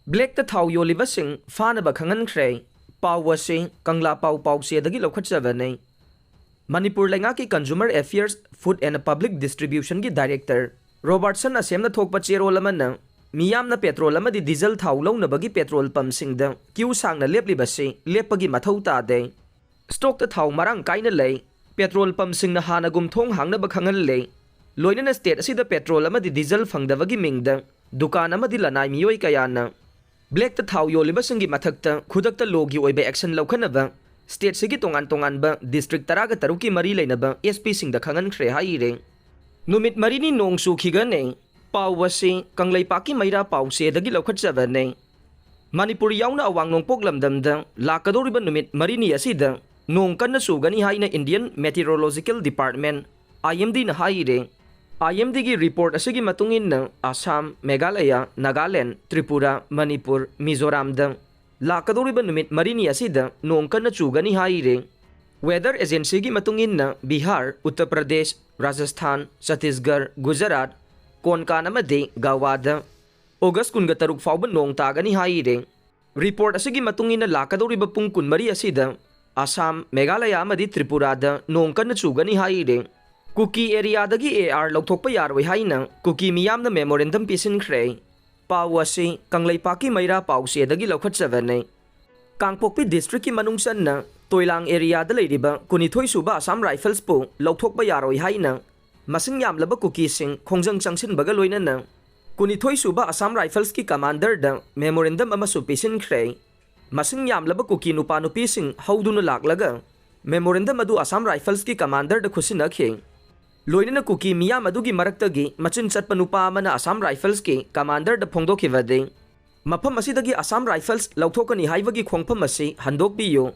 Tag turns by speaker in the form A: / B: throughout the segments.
A: Black the Thao Yollibasing Fanaba Khanghankhre Pawasi Kangla Pawsiadagi Lokhatchavane Manipur Langaki Consumer Affairs Food and Public Distribution Gi Director Robertson Asemna Thokpa Cherolamana Miyamna petrol amadi diesel thau launabagi petrol pump singda queue sangna leplibasi lepagi mathau tade stock the thau marang kaina lei petrol pump singna hanagum thong hangnaba khangal lei loinana state asida petrol amadi diesel phangdabagi mingda dukan amadi lanai miyoi kayana black the thau yollibasing gi mathakta khudakta logi oibe action laukhanaba state sigi tongan ba district taraga taruki mari leinaba SP singda Khanghankhre haire numit marini Nong Chukhigani Pawasi Kanglai Maira Pawsiadagi Lokhatchavane Manipur yauna awang nong poglamdamda lakadoriba numit marini asida nong kanna sugani Haina Indian Meteorological Department IMD na haire IMD gi report asigi matungin na Assam, Meghalaya, Nagaland, Tripura, Manipur, Mizoram da lakadoriba numit marini asida nong kanna sugani haire Weather Agency gi matungin na Bihar, Uttar Pradesh, Rajasthan, Chhattisgarh, Gujarat Konkan amadi Gawada August kunga taruk fauba nong tagani haire report asigi matungin na lakadoriba pung kunmari asida Assam, Meghalaya amadi Tripura da nong kanna chugani haire Kuki Areadagi Louthokpa Yaroi Haina Kuki Miyamna Memorandum Pisinkhre Pawasi Kanglai Maira Pawsiadagi Lokhatchavane Kangpokpi district ki manungsan na Toilang area da leiriba kunithoi suba Assam Rifles po Louthokpa Yaroi Haina Masing yamlaba Kuki sing khongjang changsin baga loinana kunithoi suba Assam Rifles ki commander da memorandum amasu Pisinkhre masing yamlaba Kuki nupi sing hauduna laklaga memorandum adu Assam Rifles ki commander da khusinakhe loinana Kuki miyam adugi maraktagi machin chatpa nupa amana Assam Rifles ki commander da phongdokhibade mafam asidagi Assam Rifles lauthokani haibagi khongpham asi handokpiyo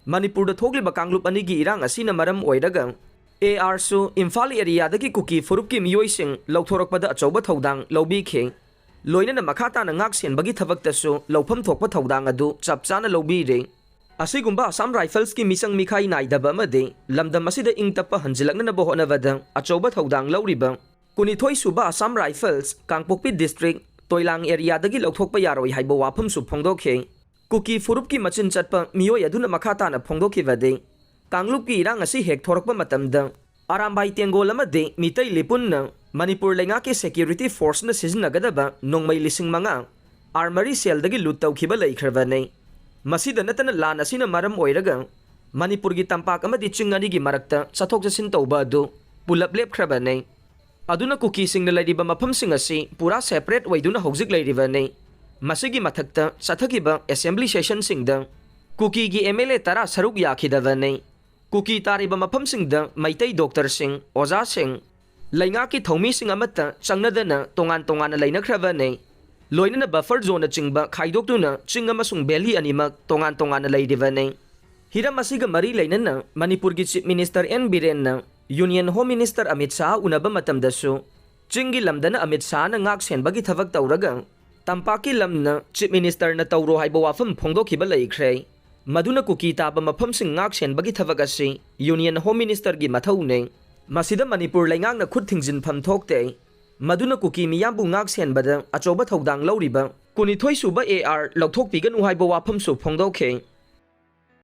A: Manipur da thogliba kanglup anigi irang asina maram oiraga AR su Imphal area dagi Kuki furup ki miyoi sing lauthorakpada achauba thodang lobi khe loinana makhata na ngak sen bagi thabakta su laupham thokpa thodang adu chapchana lobi re asigumba Assam Rifles ki misang mikhai naidaba amade lamdam asida ingtappa hanjilakna bo honavada achauba thodang loriba kunithoi suba Assam Rifles Kangpokpi district Toilang area dagi Louthokpa Yaroi haiba wafam su phongdokhe Kuki furup ki machin chatpa miyoi aduna makhata na phongdokhibade Kanglup ki irang asi hek thorakpa matamda Arambai Tiangol amade mitai lipun na Manipur Lengaki Security Force na siznagadaba nongmai lising mga armory cell dagi loot tawkhiba laikhrabane masida natana lan asina maram oiraga Manipur gi tampak amadi chingani gi marakta chathok jasin tawba adu pulap lepkhrabane aduna Kuki sing na lairiba mafam sing asi pura separate waiduna hojik lairibane masigi mathakta chathakiba assembly session singda Kuki gi MLA tara saruk yakhidavane Kuki tariba mafam singda maitai doctor sing oza sing laingaki thomi sing amata changnadana tongan lainakhrabane loinana buffer zone chingba khaidoktuna ching amasung belly animak tongan laidivane hiram asiga mari lainana Manipur gi chief minister N Biren na union home minister Amit Shah unaba matamdasu chingi lamdana Amit Shah na ngak senbagi thabak tawraga tampaki lamna chief minister na tawro haiba wafam phongdokhiba laikhre Maduna Kuki taba mafam sing ngak sen bagi thabak asi union home minister gi mathau ne masida Manipur laingang na khut thingjin pham thokte maduna Kuki miyambu ngak sen bada achoba thodang loriba kunithoi suba AR lauthokpiganu haiba wafam su phongdokhe